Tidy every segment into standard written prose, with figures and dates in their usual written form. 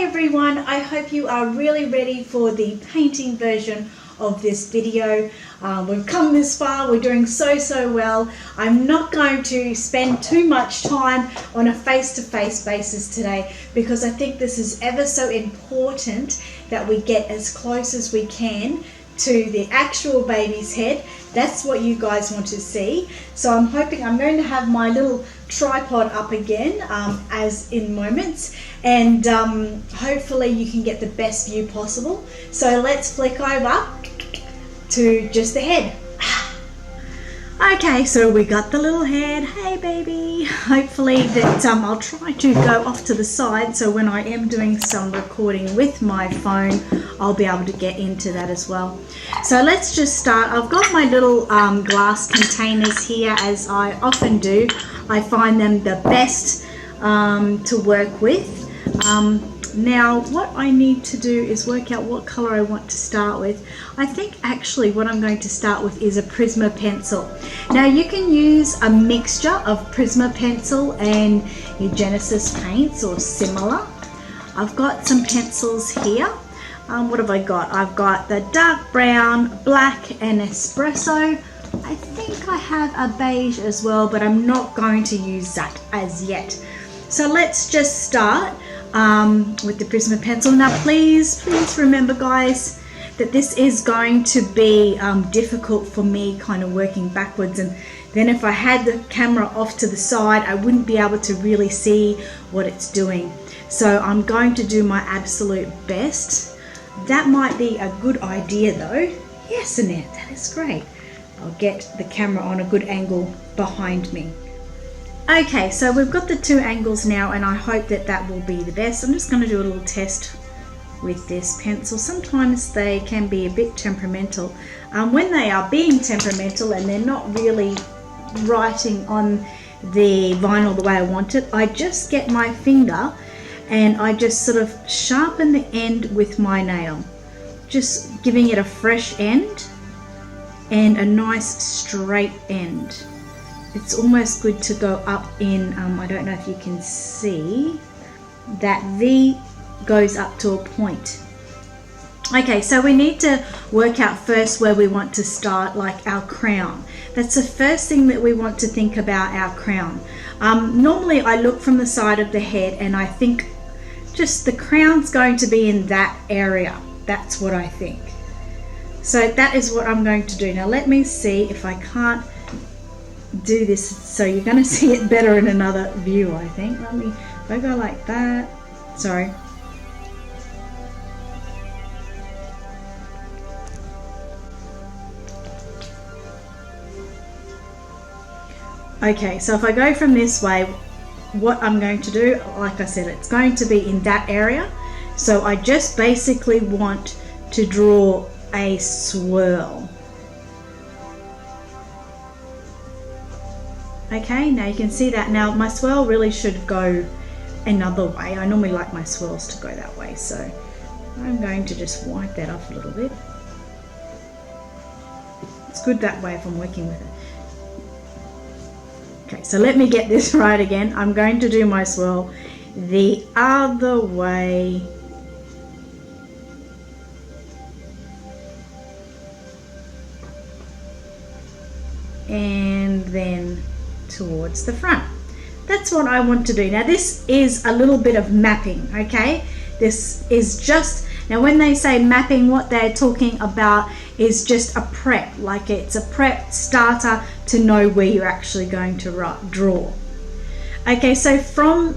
Hi everyone, I hope you are really ready for the painting version of this video. We've come this far, we're doing so well. I'm not going to spend too much time on a face-to-face basis today because I think this is ever so important that we get as close as we can to the actual baby's head. That's what you guys want to see. So I'm hoping I'm going to have my little tripod up again as in moments, and hopefully you can get the best view possible. So let's flick over to just the head. Okay, so we got the little head. Hey baby. Hopefully that I'll try to go off to the side so when I am doing some recording with my phone I'll be able to get into that as well. So let's just start. I've got my little glass containers here, as I often do. I find them the best to work with. Now what I need to do is work out what color I want to start with. I think actually what I'm going to start with is a Prisma pencil. Now you can use a mixture of Prisma pencil and your Genesis paints or similar. I've got some pencils here. What have I got? I've got the dark brown, black and espresso. I think I have a beige as well, but I'm not going to use that as yet. So let's just start with the Prisma pencil. Now please remember guys that this is going to be difficult for me kind of working backwards, and then if I had the camera off to the side I wouldn't be able to really see what it's doing. So I'm going to do my absolute best. That might be a good idea though. Yes, Annette, that is great. I'll get the camera on a good angle behind me. Okay, so we've got the two angles now and I hope that that will be the best. I'm just going to do a little test with this pencil. Sometimes they can be a bit temperamental. When they are being temperamental and they're not really writing on the vinyl the way I want it, I just get my finger and I just sort of sharpen the end with my nail, just giving it a fresh end and a nice straight end. It's almost good to go up in, I don't know if you can see, that V goes up to a point. Okay, so we need to work out first where we want to start, like our crown. That's the first thing that we want to think about, our crown. Normally I look from the side of the head and I think just the crown's going to be in that area. That's what I think. So that is what I'm going to do. Now let me see if I can't do this, so you're going to see it better in another view, I think. If I go like that, sorry. Okay, so if I go from this way, what I'm going to do, like I said, it's going to be in that area. So I just basically want to draw a swirl. Okay, now you can see that. Now my swirl really should go another way. I normally like my swirls to go that way, so I'm going to just wipe that off a little bit. It's good that way if I'm working with it. Okay, so let me get this right again. I'm going to do my swirl the other way. And then towards the front. That's what I want to do. Now this is a little bit of mapping, okay? This is just, now when they say mapping, what they're talking about is just a prep, like it's a prep starter to know where you're actually going to draw. Okay, so from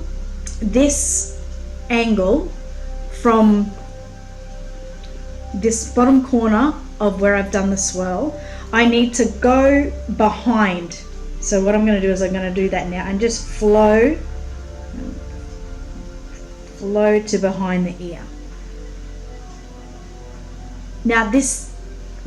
this angle, from this bottom corner of where I've done the swirl, I need to go behind. So what I'm going to do is I'm going to do that now and just flow to behind the ear. Now this,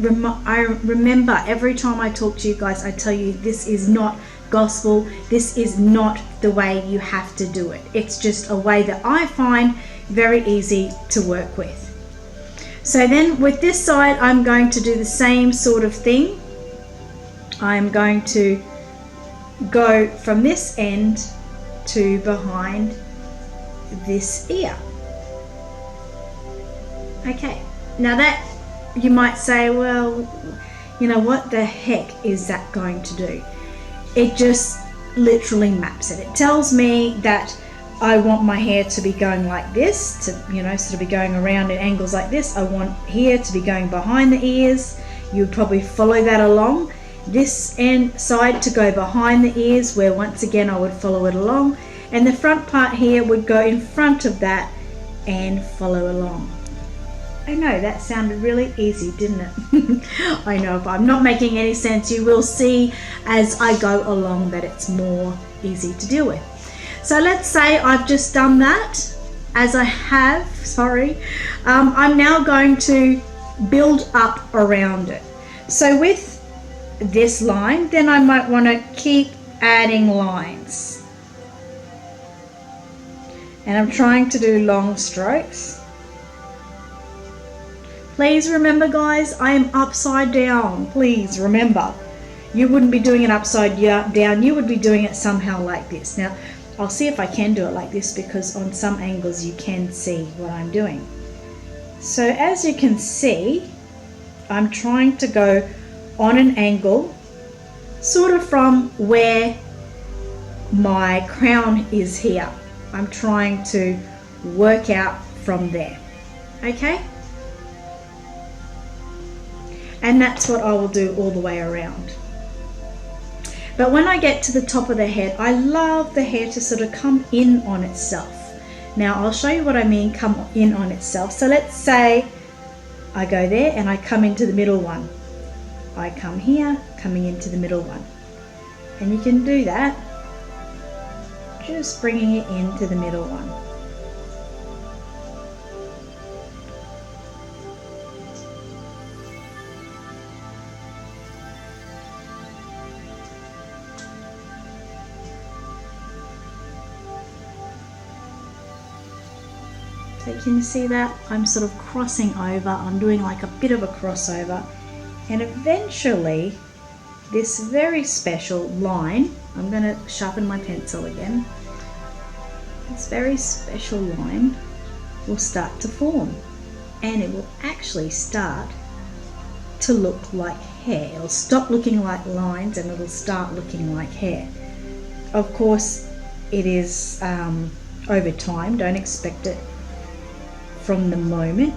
I remember every time I talk to you guys, I tell you this is not gospel. This is not the way you have to do it. It's just a way that I find very easy to work with. So then with this side, I'm going to do the same sort of thing. I'm going to go from this end to behind this ear. Okay, now that you might say, well, you know, what the heck is that going to do? It just literally maps it. It tells me that I want my hair to be going like this, to, you know, sort of be going around at angles like this. I want here to be going behind the ears. You would probably follow that along. This end side to go behind the ears, where once again I would follow it along. And the front part here would go in front of that and follow along. I know that sounded really easy, didn't it? I know, if I'm not making any sense, you will see as I go along that it's more easy to deal with. So let's say I've just done that, as I have, sorry. I'm now going to build up around it. So with this line, then I might want to keep adding lines. And I'm trying to do long strokes. Please remember, guys, I am upside down. Please remember, you wouldn't be doing it upside down. You would be doing it somehow like this. Now, I'll see if I can do it like this, because on some angles you can see what I'm doing. So as you can see, I'm trying to go on an angle, sort of from where my crown is here. I'm trying to work out from there. Okay? And that's what I will do all the way around. But when I get to the top of the head, I love the hair to sort of come in on itself. Now I'll show you what I mean, come in on itself. So let's say I go there and I come into the middle one. I come here, coming into the middle one. And you can do that, just bringing it into the middle one. So can you see that? I'm sort of crossing over, I'm doing like a bit of a crossover, and eventually this very special line, I'm going to sharpen my pencil again, this very special line will start to form, and it will actually start to look like hair. It'll stop looking like lines and it'll start looking like hair. Of course, it is over time, don't expect it from the moment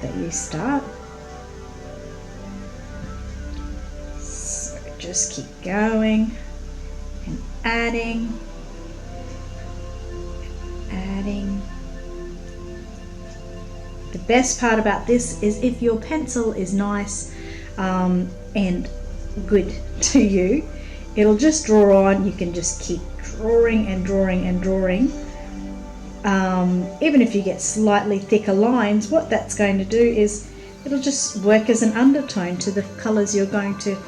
that you start. So just keep going and adding. The best part about this is if your pencil is nice and good to you, it'll just draw on. You can just keep drawing and drawing and drawing. Even if you get slightly thicker lines, what that's going to do is it'll just work as an undertone to the colours you're going to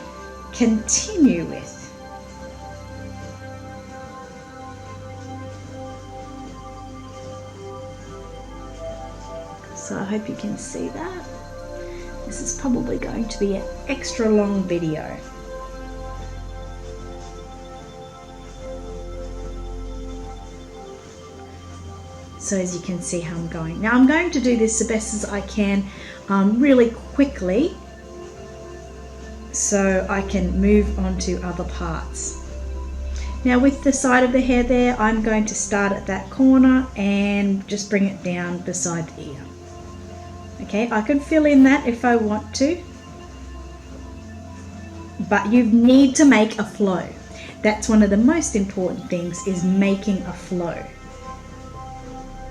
continue with. So I hope you can see that. This is probably going to be an extra long video. So as you can see how I'm going. Now I'm going to do this the best as I can, really quickly, so I can move on to other parts. Now with the side of the hair there, I'm going to start at that corner and just bring it down beside the ear. Okay, I can fill in that if I want to, but you need to make a flow. That's one of the most important things, is making a flow.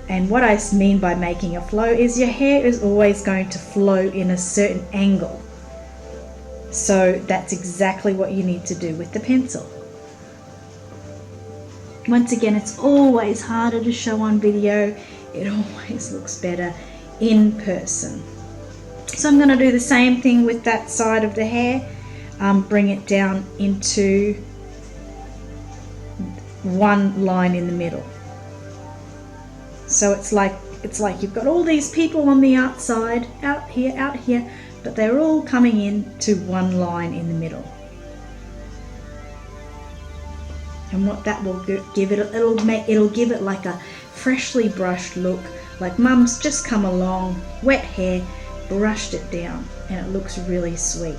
And what I mean by making a flow is your hair is always going to flow in a certain angle. So that's exactly what you need to do with the pencil. Once again, it's always harder to show on video. It always looks better in person. So I'm going to do the same thing with that side of the hair. Bring it down into one line in the middle. So it's like you've got all these people on the outside, out here, but they're all coming in to one line in the middle. And what that will give it, it'll give it like a freshly brushed look, Like Mum's just come along, wet hair, brushed it down, and it looks really sweet.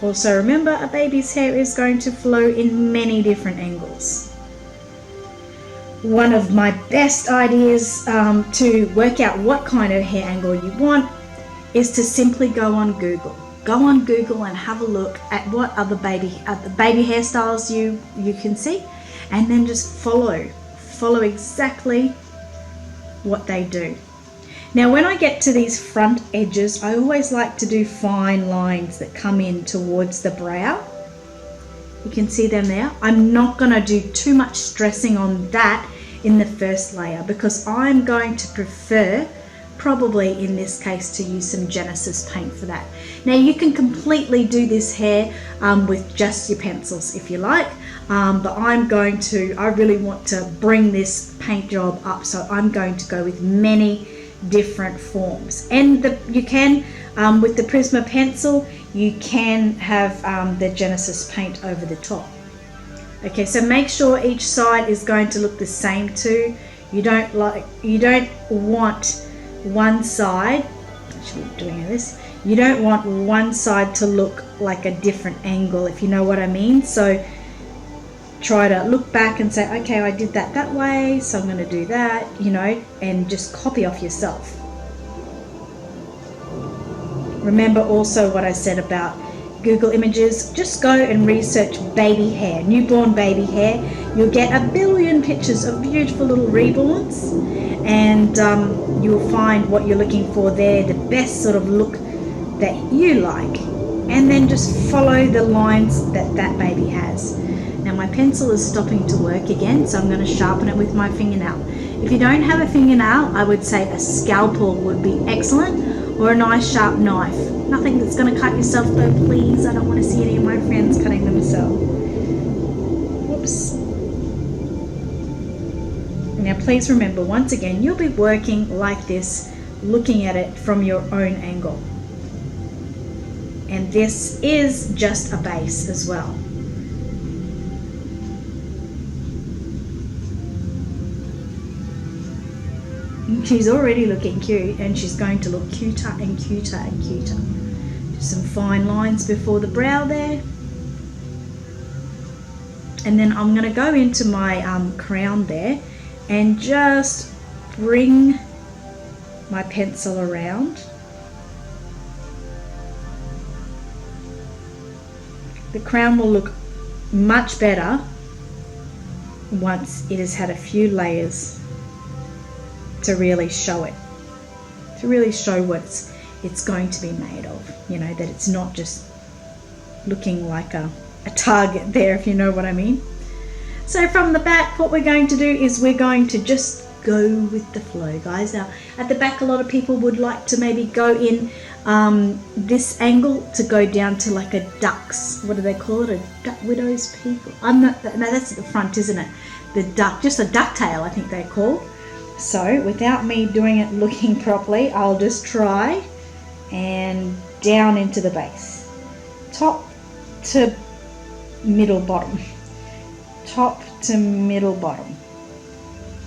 Also remember, a baby's hair is going to flow in many different angles. One of my best ideas to work out what kind of hair angle you want is to simply go on Google. Go on Google and have a look at what other baby hairstyles you can see, and then just follow exactly what they do. Now when I get to these front edges, I always like to do fine lines that come in towards the brow. You can see them there. I'm not going to do too much stressing on that in the first layer because I'm going to prefer, probably in this case, to use some Genesis paint for that. Now you can completely do this hair with just your pencils if you like, but I really want to bring this paint job up, so I'm going to go with many different forms. And you can with the Prisma pencil, you can have the Genesis paint over the top. Okay, so make sure each side is going to look the same too. You don't want one side, you don't want one side to look like a different angle, if you know what I mean. So try to look back and say, okay, I did that way, so I'm going to do that, and just copy off yourself. Remember also what I said about Google Images. Just go and research baby hair, newborn baby hair. You'll get a billion pictures of beautiful little reborns, and you'll find what you're looking for there, the best sort of look that you like, and then just follow the lines that baby has. Now my pencil is stopping to work again, so I'm going to sharpen it with my fingernail. If you don't have a fingernail, I would say a scalpel would be excellent, or a nice sharp knife. Nothing that's going to cut yourself though, please. I don't want to see any of my friends cutting themselves. Whoops. Now please remember, once again, you'll be working like this, looking at it from your own angle. And this is just a base as well. She's already looking cute, and she's going to look cuter and cuter and cuter. Just some fine lines before the brow there. And then I'm going to go into my crown there and just bring my pencil around. The crown will look much better once it has had a few layers to really show it, to really show what it's going to be made of, that it's not just looking like a target there, if you know what I mean. So from the back, what we're going to do is we're going to just go with the flow, guys. Now at the back, a lot of people would like to maybe go in this angle to go down to like a duck's, what do they call it, a duck widow's peak? No, that's at the front, isn't it? The duck, just a ducktail, I think they're called. So without me doing it looking properly, I'll just try and down into the base, top to middle bottom, top to middle bottom,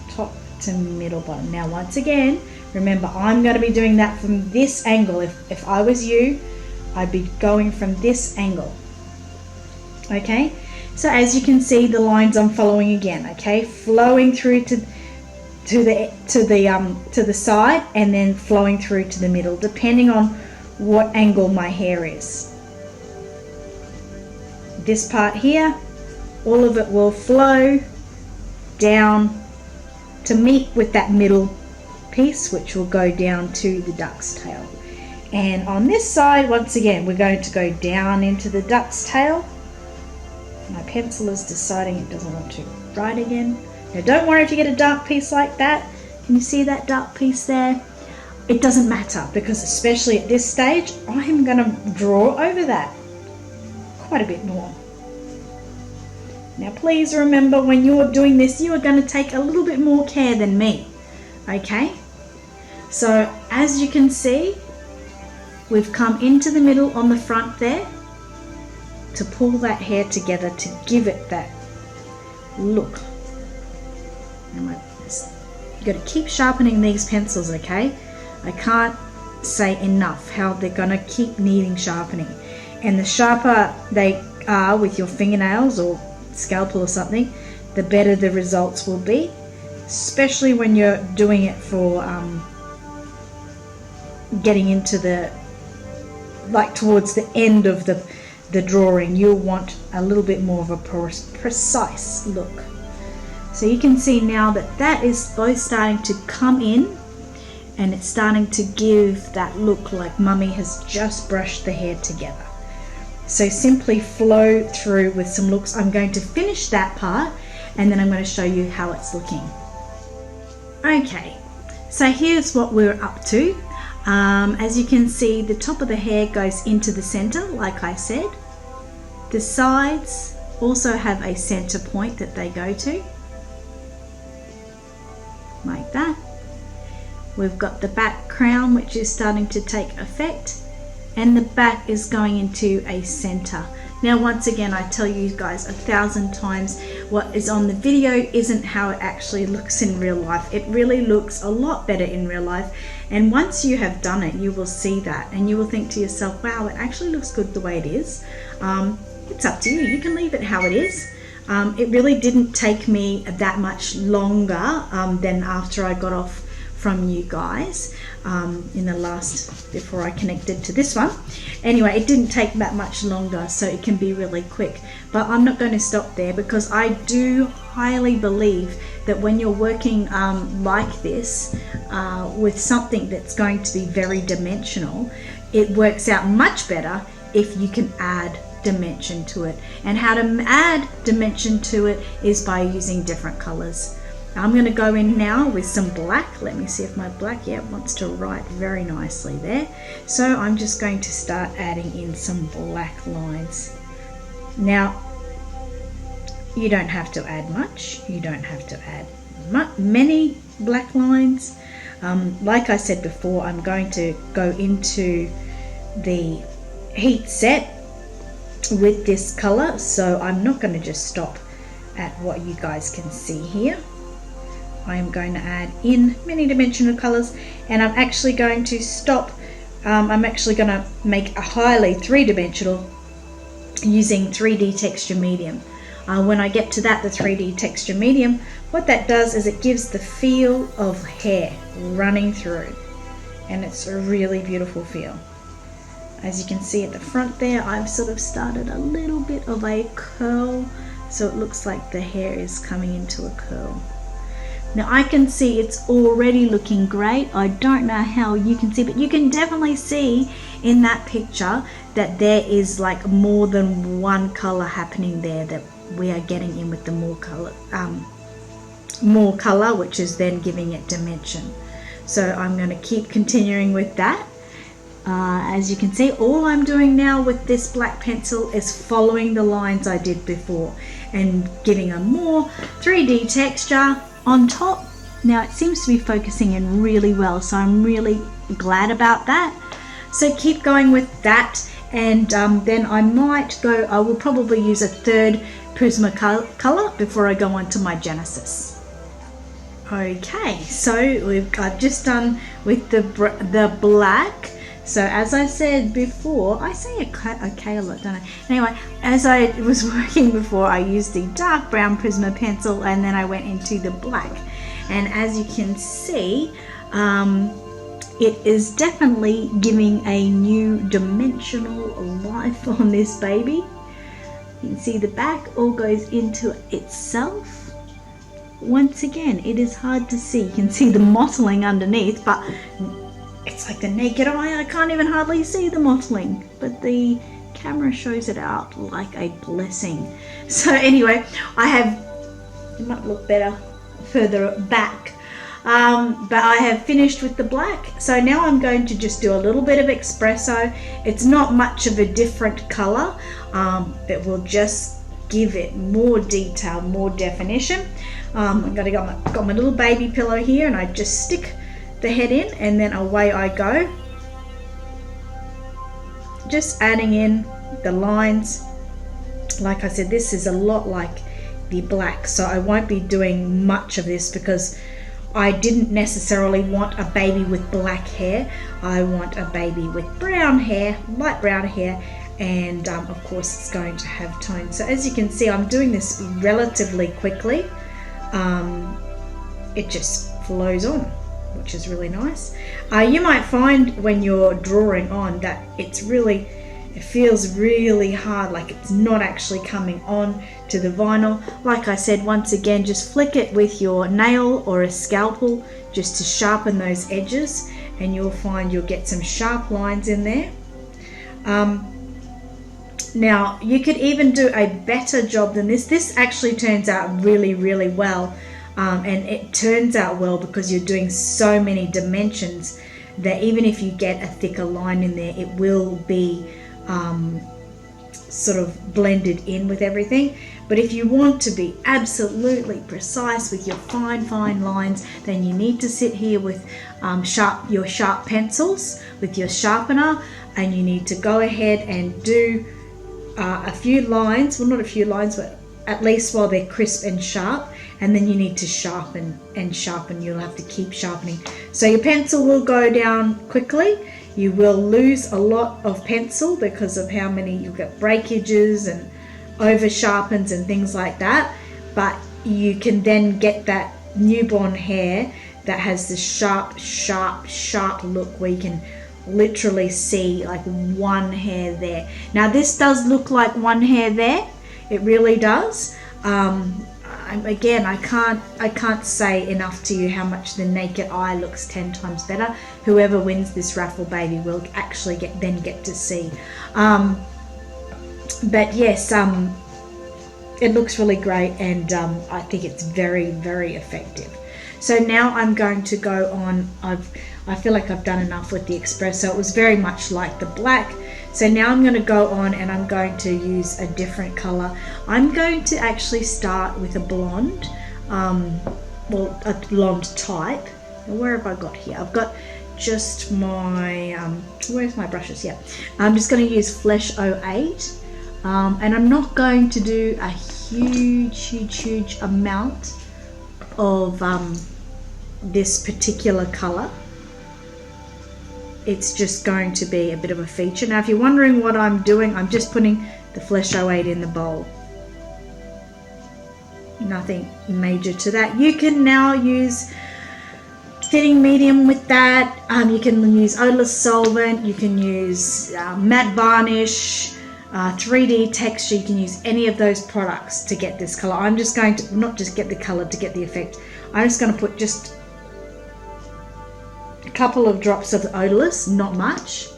top to middle bottom. Now once again, remember, I'm going to be doing that from this angle. If I was you, I'd be going from this angle. Okay, so as you can see, the lines I'm following again, okay, flowing through to the side and then flowing through to the middle, depending on what angle my hair is. This part here, all of it will flow down to meet with that middle piece, which will go down to the duck's tail. And on this side, once again, we're going to go down into the duck's tail. My pencil is deciding it doesn't want to write again. Now don't worry if you get a dark piece like that. Can you see that dark piece there? It doesn't matter, because especially at this stage, I'm going to draw over that quite a bit more. Now please remember, when you're doing this, you are going to take a little bit more care than me. Okay? So as you can see, we've come into the middle on the front there to pull that hair together to give it that look. You've got to keep sharpening these pencils, okay? I can't say enough how they're going to keep needing sharpening. And the sharper they are with your fingernails or scalpel or something, the better the results will be, especially when you're doing it for getting into the, like towards the end of the drawing. You'll want a little bit more of a precise look. So you can see now that that is both starting to come in, and it's starting to give that look like Mummy has just brushed the hair together. So simply flow through with some looks. I'm going to finish that part and then I'm going to show you how it's looking. Okay, so here's what we're up to. As you can see, the top of the hair goes into the center, like I said. The sides also have a center point that they go to, like that. We've got the back crown, which is starting to take effect, and the back is going into a center. Now, once again, I tell you guys 1,000 times, what is on the video isn't how it actually looks in real life. It really looks a lot better in real life, and once you have done it, you will see that, and you will think to yourself, wow, it actually looks good the way it is. It's up to you. You can leave it how it is. It really didn't take me that much longer than after I got off from you guys in the last, before I connected to this one. Anyway, it didn't take that much longer, so it can be really quick. But I'm not going to stop there, because I do highly believe that when you're working like this with something that's going to be very dimensional, it works out much better if you can add dimension to it. And how to add dimension to it is by using different colors. I'm going to go in now with some black. Let me see if my black, yeah, wants to write very nicely there. So I'm just going to start adding in some black lines. Now, you don't have to add much. You don't have to add many black lines. Like I said before, I'm going to go into the heat set with this color, so I'm not going to just stop at what you guys can see here. I'm going to add in many dimensional colors, and I'm actually going to stop. I'm actually going to make a highly three-dimensional using 3D texture medium. When I get to that, the 3D texture medium, what that does is it gives the feel of hair running through, and it's a really beautiful feel. As you can see at the front there, I've sort of started a little bit of a curl, so it looks like the hair is coming into a curl. Now I can see it's already looking great. I don't know how you can see, but you can definitely see in that picture that there is like more than one color happening there, that we are getting in with the more color, which is then giving it dimension. So I'm going to keep continuing with that. As you can see, all I'm doing now with this black pencil is following the lines I did before and giving a more 3D texture on top. Now it seems to be focusing in really well, so I'm really glad about that. So keep going with that, and then I will probably use a third Prisma color before I go on to my Genesis. Okay, so I've just done with the black. So as I said before, I say okay a lot, don't I? Anyway, as I was working before, I used the dark brown Prisma pencil, and then I went into the black. And as you can see, it is definitely giving a new dimensional life on this baby. You can see the back all goes into itself. Once again, it is hard to see. You can see the mottling underneath, but it's like the naked eye, I can't even hardly see the mottling, but the camera shows it out like a blessing. So anyway, it might look better further back, but I have finished with the black. So now I'm going to just do a little bit of espresso. It's not much of a different color, but will just give it more detail, more definition. I'm going to got my little baby pillow here, and I just stick the head in, and then away I go. just adding in the lines. Like I said, this is a lot like the black, so I won't be doing much of this because I didn't necessarily want a baby with black hair. I want a baby with brown hair, light brown hair, and of course it's going to have tone. So as you can see, I'm doing this relatively quickly. It just flows on, which is really nice. You might find when you're drawing on that it feels really hard, like it's not actually coming on to the vinyl. Like I said, once again, just flick it with your nail or a scalpel just to sharpen those edges, and you'll find you'll get some sharp lines in there. Now you could even do a better job than this. This actually turns out really, really well, and it turns out well because you're doing so many dimensions that even if you get a thicker line in there, it will be sort of blended in with everything. But if you want to be absolutely precise with your fine lines, then you need to sit here with your sharp pencils with your sharpener, and you need to go ahead and do a few lines, well, not a few lines, but at least while they're crisp and sharp, and then you need to sharpen and sharpen. You'll have to keep sharpening. So your pencil will go down quickly. You will lose a lot of pencil because of how many you've got breakages and over sharpens and things like that, but you can then get that newborn hair that has the sharp look where you can literally see like one hair there. Now this does look like one hair there, it really does. Again, I can't say enough to you how much the naked eye looks 10 times better. Whoever wins this raffle baby will actually get to see. But yes, it looks really great, and I think it's very, very effective. So now I'm going to go on. I feel like I've done enough with the espresso. It was very much like the black. So now I'm going to go on and I'm going to use a different color. I'm going to actually start with a blonde, well, a blonde type. And where have I got here? I've got just my, where's my brushes? Yeah, I'm just going to use Flesh 08. And I'm not going to do a huge amount of this particular color. It's just going to be a bit of a feature. Now if you're wondering what I'm doing, I'm just putting the Flesh 08 in the bowl. Nothing major to that. You can now use thinning medium with that. You can use odorless solvent, you can use matte varnish, 3D texture. You can use any of those products to get this color. I'm just going to not just get the color, to get the effect. I'm just going to put just a couple of drops of odorless, not much.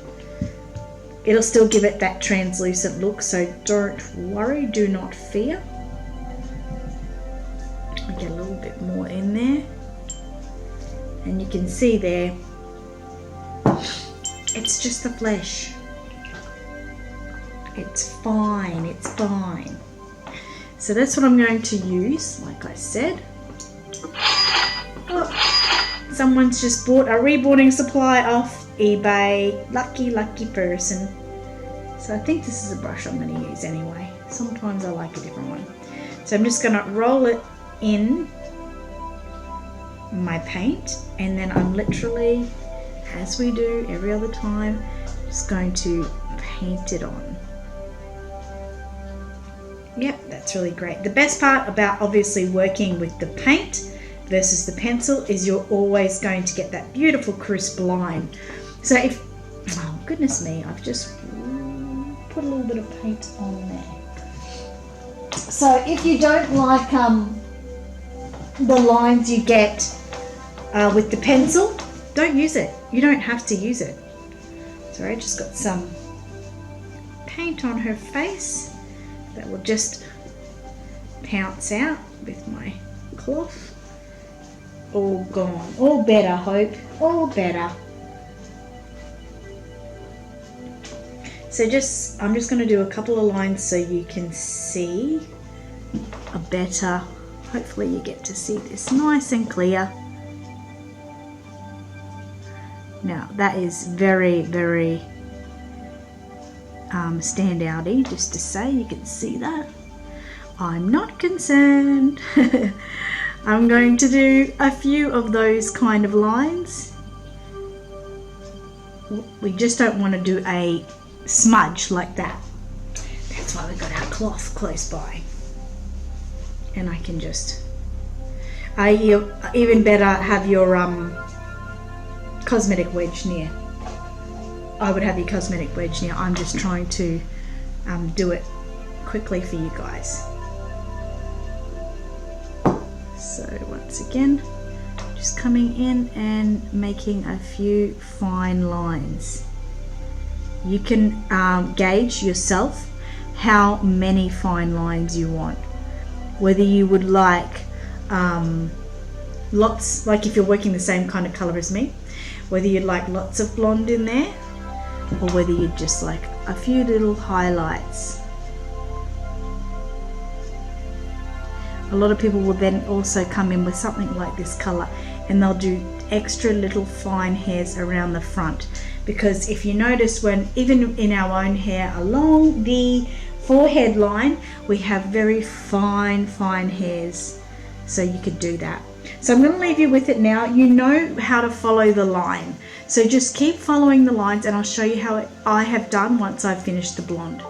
It'll still give it that translucent look, so don't worry, do not fear. I'll get a little bit more in there, and you can see there it's just the flesh. It's fine, it's fine. So that's what I'm going to use, like I said. Oh, someone's just bought a reborning supply off eBay. Lucky person. So I think this is a brush I'm going to use anyway. Sometimes I like a different one. So I'm just going to roll it in my paint, and then I'm literally, as we do every other time, just going to paint it on. Yep, that's really great. The best part about obviously working with the paint versus the pencil is you're always going to get that beautiful crisp line. So if, oh goodness me, I've just put a little bit of paint on there. So if you don't like the lines you get with the pencil, don't use it. You don't have to use it. So I just got some paint on her face that will just pounce out with my cloth. All gone. All better, Hope. All better. So I'm just going to do a couple of lines so you can see a better, hopefully you get to see this nice and clear. Now that is very, very standouty, just to say, you can see that. I'm not concerned. I'm going to do a few of those kind of lines. We just don't want to do a smudge like that. That's why we've got our cloth close by. And I can just, you even better have your cosmetic wedge near. I would have your cosmetic wedge near. I'm just trying to do it quickly for you guys. So once again, just coming in and making a few fine lines. You can gauge yourself how many fine lines you want. Whether you would like lots, like if you're working the same kind of color as me, whether you'd like lots of blonde in there, or whether you'd just like a few little highlights. A lot of people will then also come in with something like this color, and they'll do extra little fine hairs around the front, because if you notice, when even in our own hair along the forehead line, we have very fine hairs, so you could do that. So I'm going to leave you with it now. You know how to follow the line, so just keep following the lines, and I'll show you how I have done once I've finished the blonde.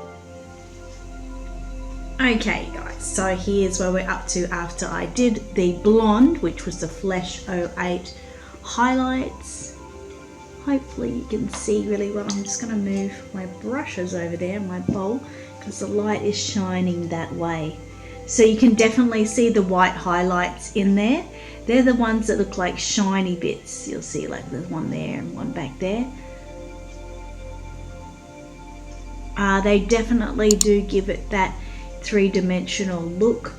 Okay guys, so here's where we're up to after I did the blonde, which was the Flesh 08 highlights. Hopefully you can see really well. I'm just going to move my brushes over there, my bowl, because the light is shining that way. So you can definitely see the white highlights in there. They're the ones that look like shiny bits. You'll see like there's one there and one back there. They definitely do give it that three-dimensional look.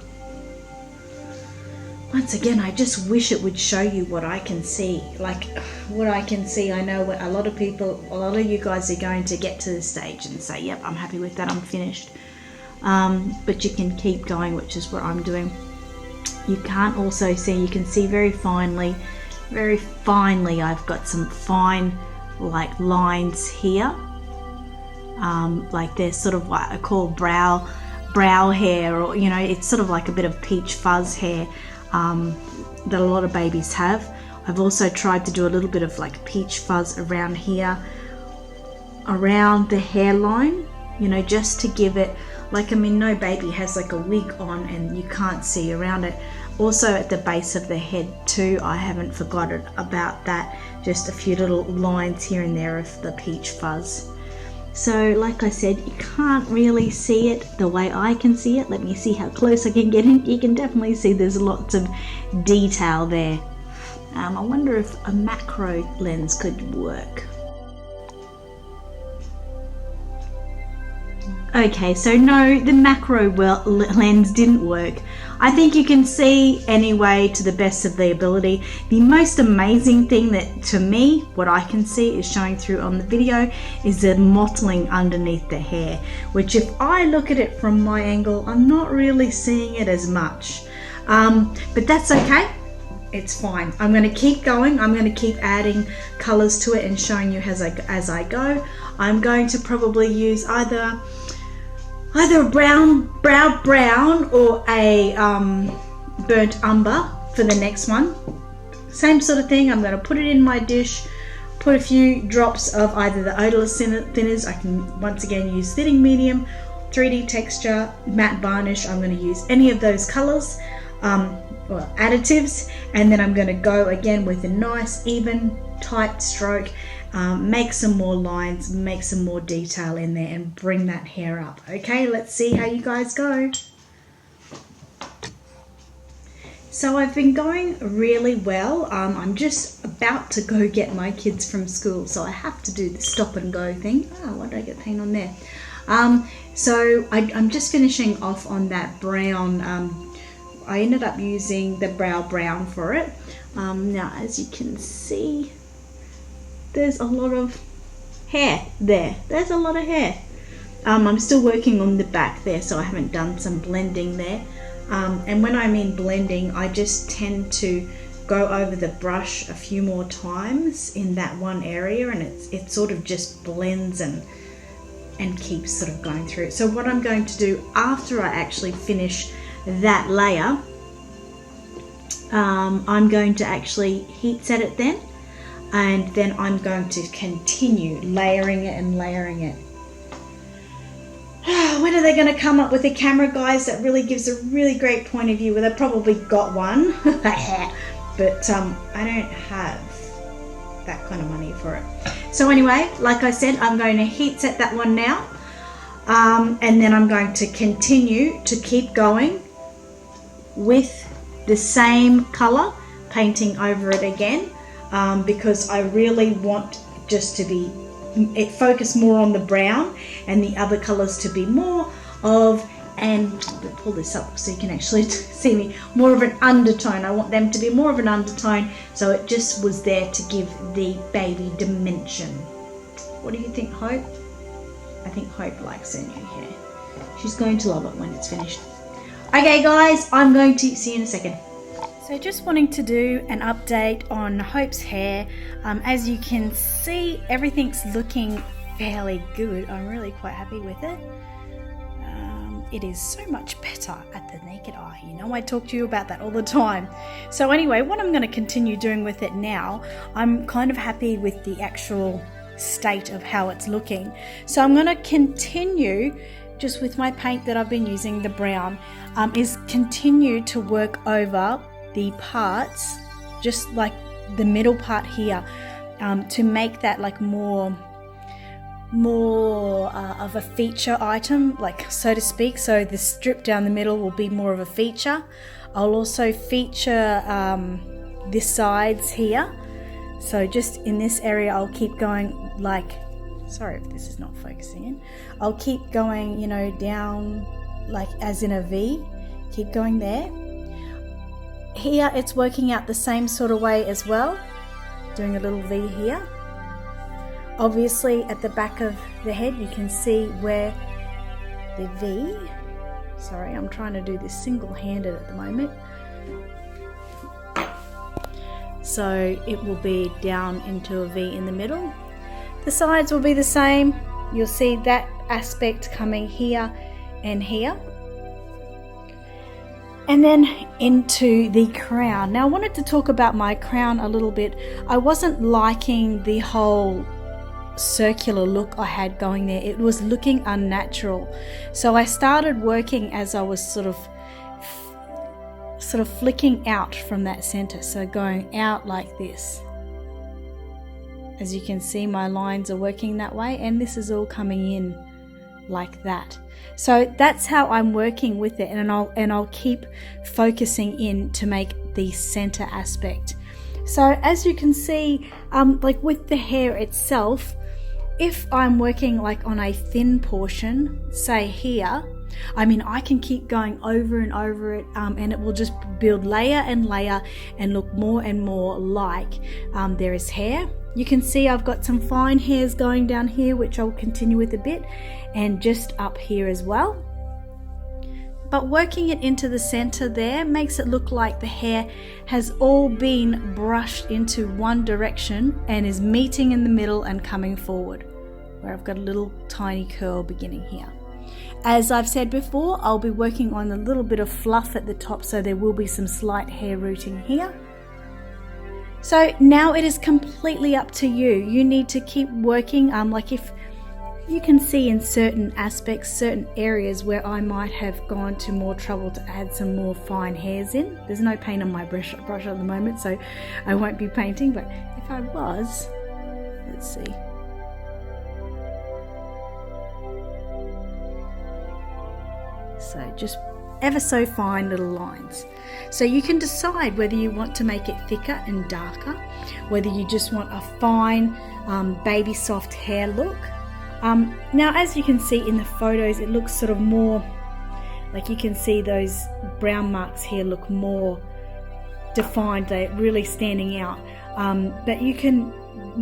Once again, I just wish it would show you what I can see. Like what I can see, I know a lot of people, a lot of you guys are going to get to the stage and say, yep, I'm happy with that, I'm finished. But you can keep going, which is what I'm doing. You can't also see, you can see very finely, I've got some fine like lines here. Like they're sort of what I call brow hair, or you know, it's sort of like a bit of peach fuzz hair that a lot of babies have. I've also tried to do a little bit of like peach fuzz around here, around the hairline, you know, just to give it, like, I mean, no baby has like a wig on and you can't see around it. Also at the base of the head too, I haven't forgotten about that, just a few little lines here and there of the peach fuzz. So like I said, you can't really see it the way I can see it. Let me see how close I can get in. You can definitely see there's lots of detail there. I wonder if a macro lens could work. Okay, so no, the macro lens didn't work. I think you can see anyway to the best of the ability. The most amazing thing that, to me, what I can see is showing through on the video is the mottling underneath the hair, which if I look at it from my angle, I'm not really seeing it as much. But that's okay. It's fine. I'm going to keep going. I'm going to keep adding colors to it and showing you as I go. I'm going to probably use either a brown or a burnt umber for the next one. Same sort of thing. I'm going to put it in my dish, put a few drops of either the odorless thinners. I can once again use thinning medium, 3D texture, matte varnish. I'm going to use any of those colors or additives, and then I'm going to go again with a nice even tight stroke. Make some more lines, make some more detail in there, and bring that hair up. Okay, let's see how you guys go. So I've been going really well. I'm just about to go get my kids from school, so I have to do the stop and go thing. Oh, why did I get paint on there? So I'm just finishing off on that brown. I ended up using the brown for it. Now, as you can see, there's a lot of hair there. There's a lot of hair. I'm still working on the back there, so I haven't done some blending there. And when I mean blending, I just tend to go over the brush a few more times in that one area, and it sort of just blends and and keep sort of going through. So what I'm going to do after I actually finish that layer, I'm going to actually heat set it then, and then I'm going to continue layering it and layering it. When are they going to come up with a camera, guys, that really gives a really great point of view? Well, they've probably got one, but I don't have that kind of money for it. So anyway, like I said, I'm going to heat set that one now, and then I'm going to continue to keep going with the same color, painting over it again, because I really want just to be focus more on the brown and the other colors to be more of, and I'll pull this up so you can actually see me, more of an undertone. I want them to be more of an undertone, so it just was there to give the baby dimension. What do you think, Hope? I think Hope likes her new hair. She's going to love it when it's finished. Okay guys, I'm going to see you in a second. So just wanting to do an update on Hope's hair. As you can see, everything's looking fairly good. I'm really quite happy with it. It is so much better at the naked eye. You know, I talk to you about that all the time. So anyway, what I'm going to continue doing with it now, I'm kind of happy with the actual state of how it's looking. So I'm going to continue just with my paint that I've been using, the brown, is continue to work over the parts, just like the middle part here, to make that like more of a feature item, like so to speak. So the strip down the middle will be more of a feature. I'll also feature the sides here. So just in this area, I'll keep going like, sorry if this is not focusing in. I'll keep going, you know, down like as in a V, keep going there. Here it's working out the same sort of way as well, doing a little V here. Obviously at the back of the head you can see where the V, sorry I'm trying to do this single-handed at the moment, so it will be down into a V in the middle. The sides will be the same. You'll see that aspect coming here and here. And then into the crown. Now I wanted to talk about my crown a little bit. I wasn't liking the whole circular look I had going there. It was looking unnatural. So I started working as I was sort of flicking out from that center. So going out like this. As you can see, my lines are working that way, and this is all coming in like that. So that's how I'm working with it, and I'll keep focusing in to make the center aspect. So as you can see, like with the hair itself, if I'm working like on a thin portion, say here, I mean I can keep going over and over it, and it will just build layer and layer and look more and more like there is hair. You can see I've got some fine hairs going down here, which I'll continue with a bit, and just up here as well. But working it into the center there makes it look like the hair has all been brushed into one direction and is meeting in the middle and coming forward, where I've got a little tiny curl beginning here. As I've said before, I'll be working on a little bit of fluff at the top, so there will be some slight hair rooting here. So now it is completely up to you. You need to keep working. Like if you can see in certain aspects, certain areas where I might have gone to more trouble to add some more fine hairs in. There's no paint on my brush at the moment, so I won't be painting, but if I was, let's see. So just ever so fine little lines. So you can decide whether you want to make it thicker and darker, whether you just want a fine baby soft hair look. Now as you can see in the photos, it looks sort of more like, you can see those brown marks here look more defined, they're really standing out. But you can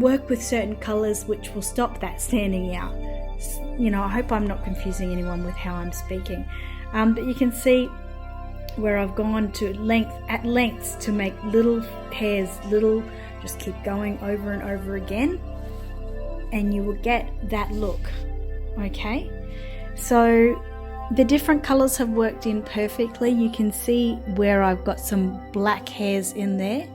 work with certain colors which will stop that standing out. You know, I hope I'm not confusing anyone with how I'm speaking. But you can see where I've gone to lengths to make little hairs, just keep going over and over again, and you will get that look. Okay, so the different colors have worked in perfectly. You can see where I've got some black hairs in there.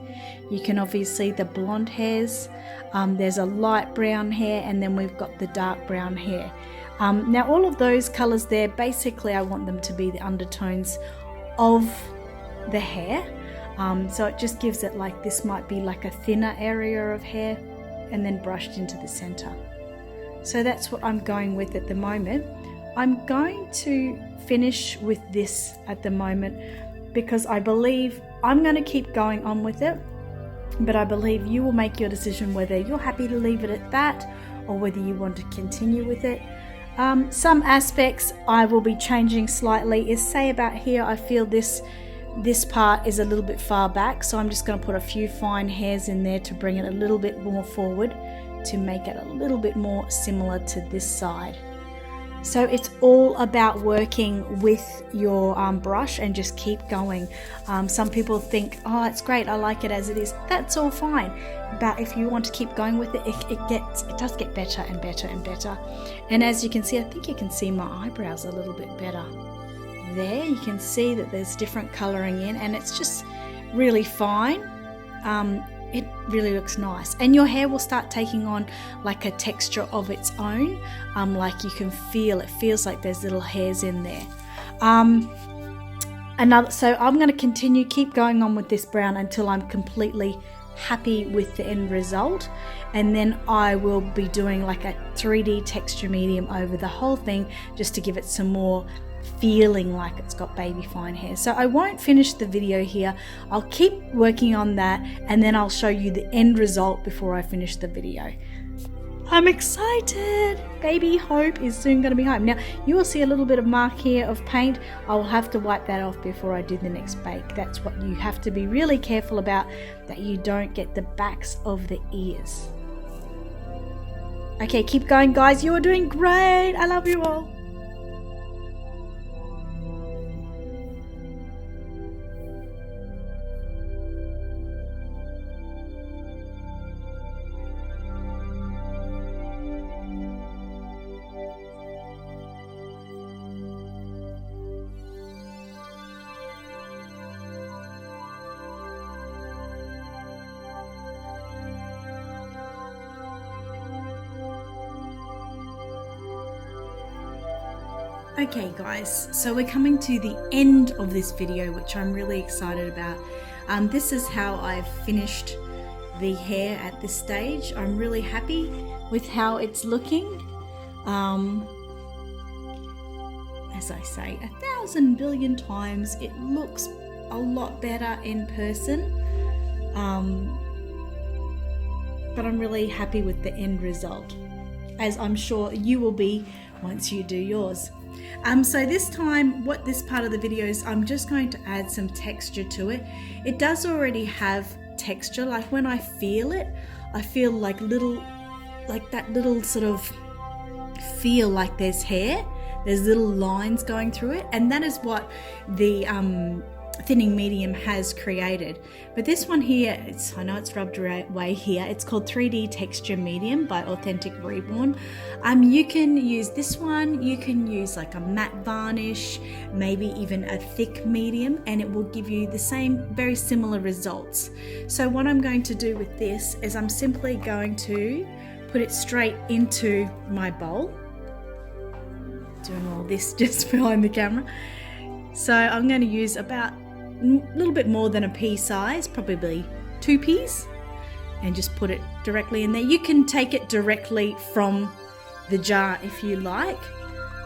You can obviously see the blonde hairs. There's a light brown hair, and then we've got the dark brown hair. Now all of those colors there, basically I want them to be the undertones of the hair. So it just gives it like, this might be like a thinner area of hair and then brushed into the center. So that's what I'm going with at the moment. I'm going to finish with this at the moment because I believe I'm going to keep going on with it, but I believe you will make your decision whether you're happy to leave it at that or whether you want to continue with it. Some aspects I will be changing slightly is, say about here, I feel this part is a little bit far back, so I'm just going to put a few fine hairs in there to bring it a little bit more forward to make it a little bit more similar to this side. So it's all about working with your brush and just keep going. Some people think, oh, it's great, I like it as it is. That's all fine. But if you want to keep going with it, it does get better and better and better. And as you can see, I think you can see my eyebrows a little bit better. There, you can see that there's different colouring in, and it's just really fine. It really looks nice, and your hair will start taking on like a texture of its own. Like you can feel, it feels like there's little hairs in there. So I'm going to continue, keep going on with this brown until I'm completely happy with the end result, and then I will be doing like a 3D texture medium over the whole thing just to give it some more feeling like it's got baby fine hair. So I won't finish the video here. I'll keep working on that, and then I'll show you the end result before I finish the video. I'm excited! Baby Hope is soon going to be home. Now you will see a little bit of mark here of paint. I will have to wipe that off before I do the next bake. That's what you have to be really careful about, that you don't get the backs of the ears. Okay, keep going guys, you are doing great. I love you all. Okay guys, so we're coming to the end of this video, which I'm really excited about. This is how I've finished the hair at this stage. I'm really happy with how it's looking. As I say 1,000 billion times, it looks a lot better in person. But I'm really happy with the end result, as I'm sure you will be once you do yours. So this time, what this part of the video is, I'm just going to add some texture to it. It does already have texture. Like when I feel it, I feel like that little sort of feel like there's hair. There's little lines going through it, and that is what the thinning medium has created. But this one here, I know it's rubbed away here, it's called 3D Texture Medium by Untitled Reborn. You can use this one, you can use like a matte varnish, maybe even a thick medium, and it will give you the same, very similar results. So what I'm going to do with this is I'm simply going to put it straight into my bowl. Doing all this just behind the camera. So I'm going to use about a little bit more than a pea size, probably 2 peas, and just put it directly in there. You can take it directly from the jar if you like,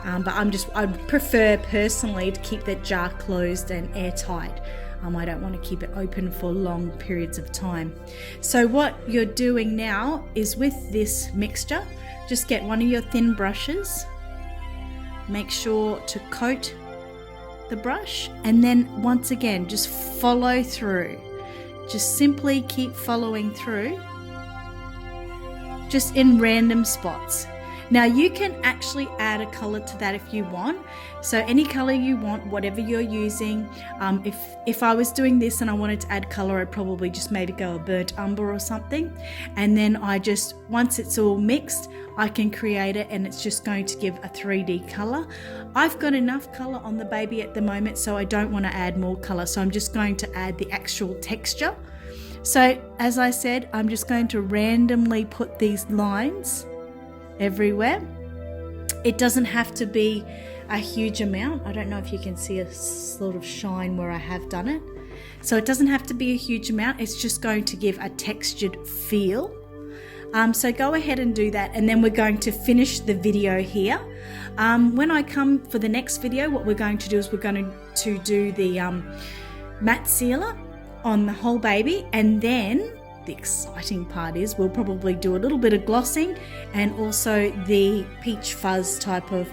but I'd prefer personally to keep the jar closed and airtight. I don't want to keep it open for long periods of time. So what you're doing now is, with this mixture, just get one of your thin brushes, make sure to coat the brush, and then once again just follow through. Just simply keep following through, just in random spots. Now you can actually add a color to that if you want. So any color you want, whatever you're using. If I was doing this and I wanted to add color, I'd probably just maybe go a burnt umber or something. And then once it's all mixed, I can create it and it's just going to give a 3D color. I've got enough color on the baby at the moment, so I don't want to add more color. So I'm just going to add the actual texture. So as I said, I'm just going to randomly put these lines everywhere. It doesn't have to be a huge amount. I don't know if you can see a sort of shine where I have done it. So it doesn't have to be a huge amount. It's just going to give a textured feel. So go ahead and do that, and then we're going to finish the video here. When I come for the next video, what we're going to do is we're going to do the matte sealer on the whole baby, and then the exciting part is we'll probably do a little bit of glossing and also the peach fuzz type of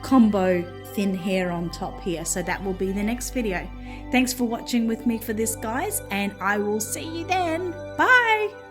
combo thin hair on top here. So that will be the next video. Thanks for watching with me for this, guys, and I will see you then. Bye.